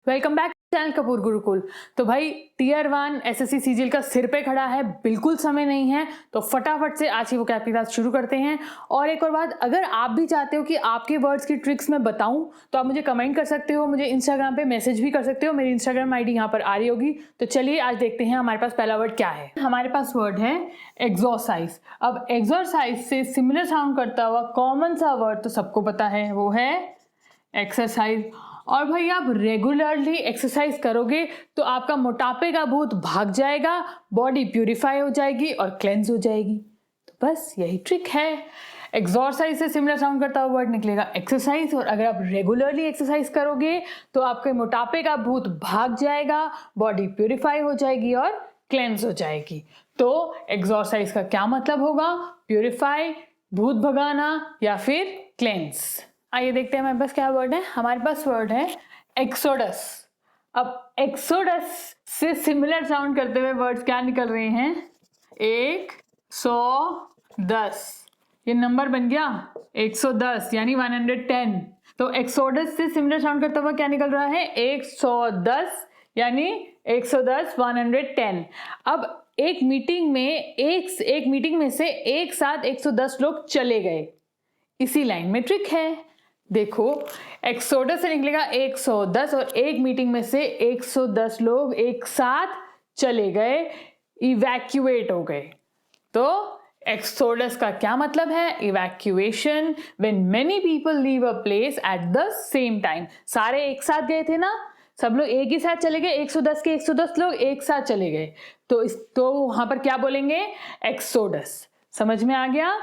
Welcome back channel Kapoor Gurukul. तो भाई tier 1 SSC CGL का सिर पे खड़ा है, बिल्कुल समय नहीं है, तो फटाफट से आज ही वो कैप की क्लास शुरू करते हैं। और एक और बात, अगर आप भी चाहते हो कि आपके वर्ड्स की ट्रिक्स मैं बताऊं तो आप मुझे कमेंट कर सकते हो, मुझे इंस्टाग्राम पे मैसेज भी कर सकते हो। मेरी इंस्टाग्राम आईडी यहाँ पर आ रही होगी। तो चलिए आज देखते हैं हमारे पास पहला वर्ड क्या है। हमारे पास वर्ड है एक्सरसाइज। अब एक्सरसाइज से सिमिलर साउंड करता हुआ कॉमन सा वर्ड तो सबको पता है, वो है एक्सरसाइज। और भाई आप रेगुलरली एक्सरसाइज करोगे तो आपका मोटापे का भूत भाग जाएगा, बॉडी प्यूरिफाई हो जाएगी और क्लेंज हो जाएगी। तो बस यही ट्रिक है। एक्सरसाइज से सिमिलर साउंड करता हुआ वर्ड निकलेगा एक्सरसाइज, और अगर आप रेगुलरली एक्सरसाइज करोगे तो आपके मोटापे का भूत भाग जाएगा, बॉडी प्यूरिफाई हो जाएगी और क्लेंज हो जाएगी। तो एक्सरसाइज का क्या मतलब होगा? प्यूरिफाई, भूत भगाना या फिर क्लेंज। आइए देखते हैं हमारे पास क्या वर्ड है। हमारे पास वर्ड है एक्सोडस। अब एक्सोडस से सिमिलर साउंड करते हुए वर्ड्स क्या निकल रहे हैं? 110, ये नंबर बन गया 110 यानी 110। तो एक्सोडस से सिमिलर साउंड करता हुआ क्या निकल रहा है? 110 यानी 110 110। अब एक मीटिंग में से एक साथ 110 लोग चले गए, इसी लाइन में ट्रिक है। देखो, एक्सोडस से निकलेगा 110 और एक मीटिंग में से 110 लोग एक साथ चले गए, इवैक्यूएट हो गए। तो एक्सोडस का क्या मतलब है? Evacuation, when many people leave a place at the same time. सारे एक साथ गए थे ना, सब लोग एक ही साथ चले गए, 110 के 110 लोग एक साथ चले गए, तो वहां पर क्या बोलेंगे? एक्सोडस। समझ में आ गया?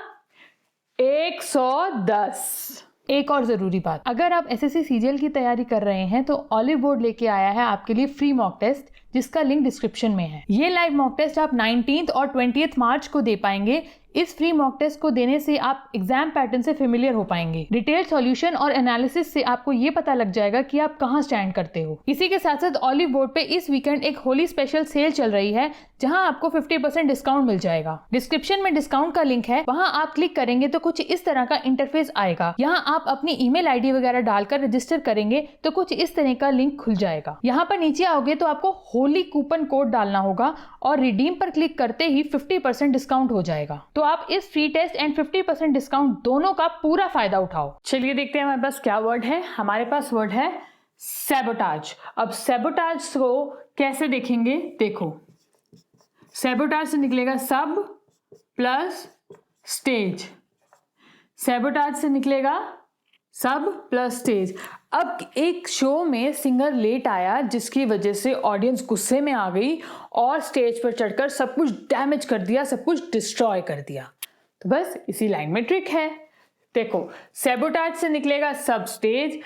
110। एक और जरूरी बात, अगर आप एसएससी सीजीएल की तैयारी कर रहे हैं तो ऑलिव बोर्ड लेके आया है आपके लिए फ्री मॉक टेस्ट, जिसका लिंक डिस्क्रिप्शन में है। ये लाइव मॉक टेस्ट आप 19 और 20 मार्च को दे पाएंगे। इस फ्री मॉक टेस्ट को देने से आप एग्जाम पैटर्न से फेमिलियर हो पाएंगे। डिटेल सॉल्यूशन और एनालिसिस से आपको ये पता लग जाएगा कि आप कहां स्टैंड करते हो। इसी के साथ साथ ऑलिव बोर्ड पे इस वीकेंड एक होली स्पेशल सेल चल रही है, जहां आपको 50% डिस्काउंट मिल जाएगा। डिस्क्रिप्शन में डिस्काउंट का लिंक है, वहां आप क्लिक करेंगे तो कुछ इस तरह का इंटरफेस आएगा। यहाँ आप अपनी ईमेल आईडी वगैरह डालकर रजिस्टर करेंगे तो कुछ इस तरह का लिंक खुल जाएगा। यहाँ पर नीचे आओगे तो आपको होली कूपन कोड डालना होगा और रिडीम पर क्लिक करते ही 50% डिस्काउंट हो जाएगा। तो आप इस फ्री टेस्ट एंड 50% डिस्काउंट दोनों का पूरा फायदा उठाओ। चलिए देखते हैं हमारे पास क्या वर्ड है। हमारे पास वर्ड है सैबोटाज। अब सैबोटाज को कैसे देखेंगे? देखो, सैबोटाज से निकलेगा सब प्लस स्टेज। सैबोटाज से निकलेगा सब प्लस स्टेज। अब एक शो में सिंगर लेट आया, जिसकी वजह से ऑडियंस गुस्से में आ गई और स्टेज पर चढ़कर सब कुछ डैमेज कर दिया, सब कुछ डिस्ट्रॉय कर दिया। तो बस इसी लाइन में ट्रिक है। देखो, सैबोटाज से निकलेगा सब स्टेज।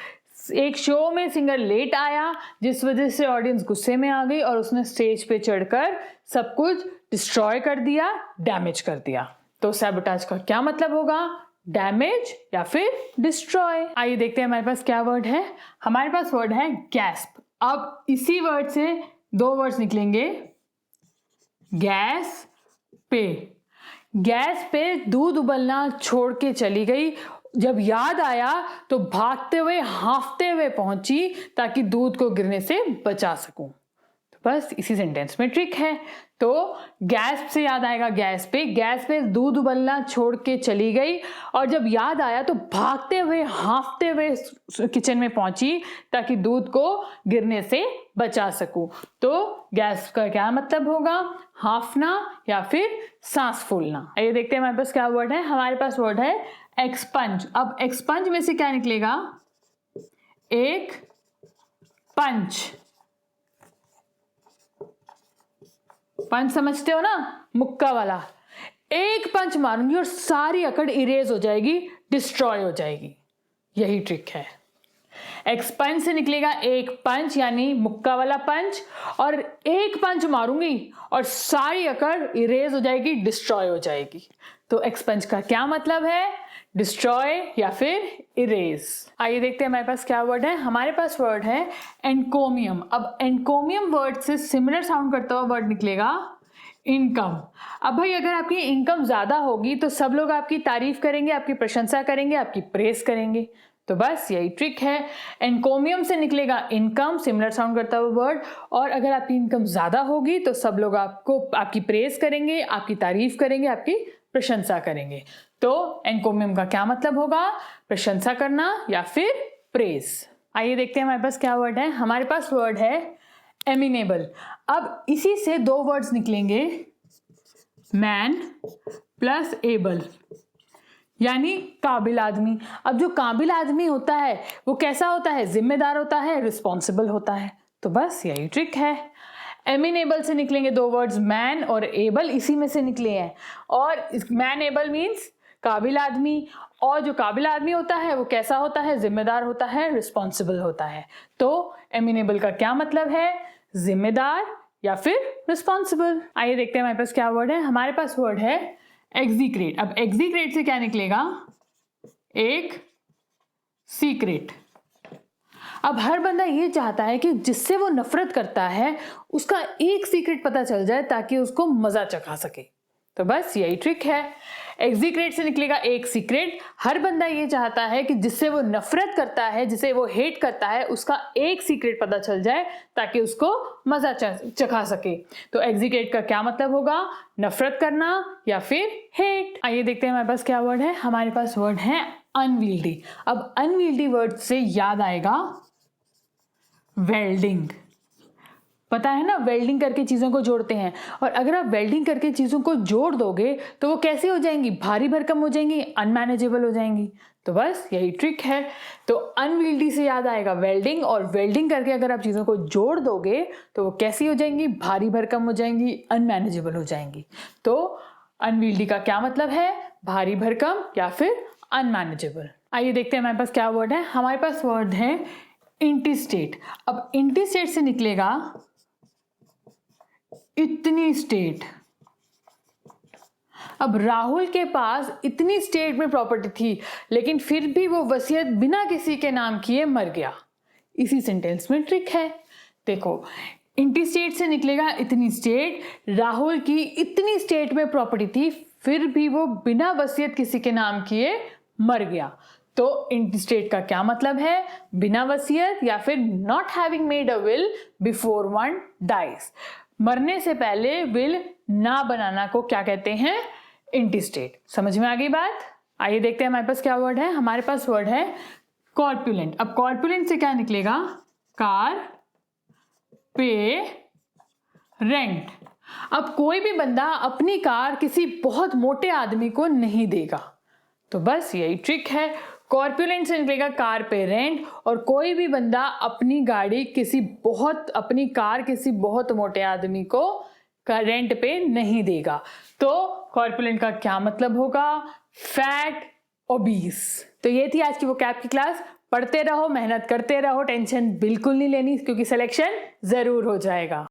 एक शो में सिंगर लेट आया, जिस वजह से ऑडियंस गुस्से में आ गई और उसने स्टेज पे चढ़कर सब कुछ डिस्ट्रॉय कर दिया, डैमेज कर दिया। तो सैबोटाज का क्या मतलब होगा? डैमेज या फिर डिस्ट्रॉय। आइए देखते हैं हमारे पास क्या वर्ड है। हमारे पास वर्ड है गैस्प। अब इसी वर्ड से दो वर्ड्स निकलेंगे, गैस पे। गैस पे दूध उबलना छोड़ के चली गई, जब याद आया तो भागते हुए हांफते हुए पहुंची ताकि दूध को गिरने से बचा सकूं। तो बस इसी सेंटेंस में ट्रिक है। तो गैस से याद आएगा गैस पे दूध उबलना छोड़ के चली गई और जब याद आया तो भागते हुए हांफते हुए किचन में पहुंची ताकि दूध को गिरने से बचा सकूं। तो गैस का क्या मतलब होगा? हांफना या फिर सांस फूलना। आइए देखते हैं हमारे पास क्या वर्ड है। हमारे पास वर्ड है एक्सपंज। अब एक्सपंज में से क्या निकलेगा? एक पंच। पंच समझते हो ना, मुक्का वाला। एक पंच मारूंगी और सारी अकड़ इरेज हो जाएगी, डिस्ट्रॉय हो जाएगी। यही ट्रिक है। एक्सपंज से निकलेगा एक पंच यानी मुक्का वाला पंच, और एक पंच मारूंगी और सारी अकड़ इरेज हो जाएगी, डिस्ट्रॉय हो जाएगी। तो एक्सपंज का क्या मतलब है? डिस्ट्रॉय या फिर इरेज। आइए देखते हैं हमारे पास क्या वर्ड है। हमारे पास वर्ड है एनकोमियम। अब एनकोमियम वर्ड से सिमिलर साउंड करता हुआ वर्ड निकलेगा इनकम। अब भाई अगर आपकी इनकम ज्यादा होगी तो सब लोग आपकी तारीफ करेंगे, आपकी प्रशंसा करेंगे, आपकी प्रेस करेंगे। तो बस यही ट्रिक है। एनकोमियम से निकलेगा इनकम, सिमिलर साउंड करता हुआ वर्ड, और अगर आपकी इनकम ज्यादा होगी तो सब लोग आपकी प्रेज करेंगे, आपकी तारीफ करेंगे, आपकी प्रशंसा करेंगे। तो एनकोमियम का क्या मतलब होगा? प्रशंसा करना या फिर प्रेज। आइए देखते हैं हमारे पास क्या वर्ड है। हमारे पास वर्ड है एमिनेबल। अब इसी से दो वर्ड्स निकलेंगे, मैन प्लस एबल, यानी काबिल आदमी। अब जो काबिल आदमी होता है वो कैसा होता है? जिम्मेदार होता है, रिस्पॉन्सिबल होता है। तो बस यही ट्रिक है। एमिनेबल से निकलेंगे दो वर्ड्स, मैन और एबल, इसी में से निकले हैं। और मैन एबल मीन्स काबिल आदमी, और जो काबिल आदमी होता है वो कैसा होता है? जिम्मेदार होता है, रिस्पॉन्सिबल होता है। तो एमिनेबल का क्या मतलब है? जिम्मेदार या फिर रिस्पॉन्सिबल। आइए देखते हैं हमारे पास क्या वर्ड है। हमारे पास वर्ड है एग्जीक्रेट। अब एग्जीक्रेट से क्या निकलेगा? एक सीक्रेट। अब हर बंदा ये चाहता है कि जिससे वो नफरत करता है उसका एक सीक्रेट पता चल जाए ताकि उसको मजा चखा सके। तो बस यही ट्रिक है। एग्जीक्रेट से निकलेगा एक सीक्रेट। हर बंदा ये चाहता है कि जिससे वो नफरत करता है, जिसे वो हेट करता है, उसका एक सीक्रेट पता चल जाए ताकि उसको मजा चखा सके। तो एग्जीक्रेट का क्या मतलब होगा? नफरत करना या फिर हेट। आइए देखते हैं हमारे पास क्या वर्ड है। हमारे पास वर्ड है अनविल्डी। अब अनविल्डी वर्ड से याद आएगा वेल्डिंग। पता है ना, वेल्डिंग करके चीज़ों को जोड़ते हैं, और अगर आप वेल्डिंग करके चीज़ों को जोड़ दोगे तो वो कैसी हो जाएंगी? भारी भरकम हो जाएंगी, अनमैनेजेबल हो जाएंगी। तो बस यही ट्रिक है। तो अनविल्डी से याद आएगा वेल्डिंग, और वेल्डिंग करके अगर आप चीज़ों को जोड़ दोगे तो वो कैसी हो जाएंगी? भारी भरकम हो जाएंगी, अनमैनेजेबल हो जाएंगी। तो अनविल्डी का क्या मतलब है? भारी भरकम या फिर अनमैनेजेबल। आइए देखते हैं हमारे पास क्या वर्ड है। हमारे पास वर्ड है इंटीस्टेट। अब इंटीस्टेट से निकलेगा इतनी स्टेट। अब राहुल के पास इतनी स्टेट में प्रॉपर्टी थी, लेकिन फिर भी वो वसीयत बिना किसी के नाम किए मर गया। इसी सेंटेंस में ट्रिक है। देखो, इंटीस्टेट से निकलेगा इतनी स्टेट, राहुल की इतनी स्टेट में प्रॉपर्टी थी, फिर भी वो बिना वसीयत किसी के नाम किए मर गया। तो इंटीस्टेट का क्या मतलब है? बिना वसीयत या फिर not having made a will before one dies. मरने से पहले विल ना बनाना को क्या कहते हैं? इंटीस्टेट। समझ में आ गई बात? आइए देखते हैं हमारे पास क्या वर्ड है। हमारे पास वर्ड है कॉर्पुलेंट। अब कॉर्पुलेंट से क्या निकलेगा? कार पे रेंट। अब कोई भी बंदा अपनी कार किसी बहुत मोटे आदमी को नहीं देगा। तो बस यही ट्रिक है। कॉर्पुलेंट से निकलेगा कार पे रेंट, और कोई भी बंदा अपनी कार किसी बहुत मोटे आदमी को रेंट पे नहीं देगा। तो कॉर्पुलेंट का क्या मतलब होगा? Fat, obese. तो ये थी आज की वोकैब की क्लास। पढ़ते रहो, मेहनत करते रहो, टेंशन बिल्कुल नहीं लेनी, क्योंकि सिलेक्शन जरूर हो जाएगा।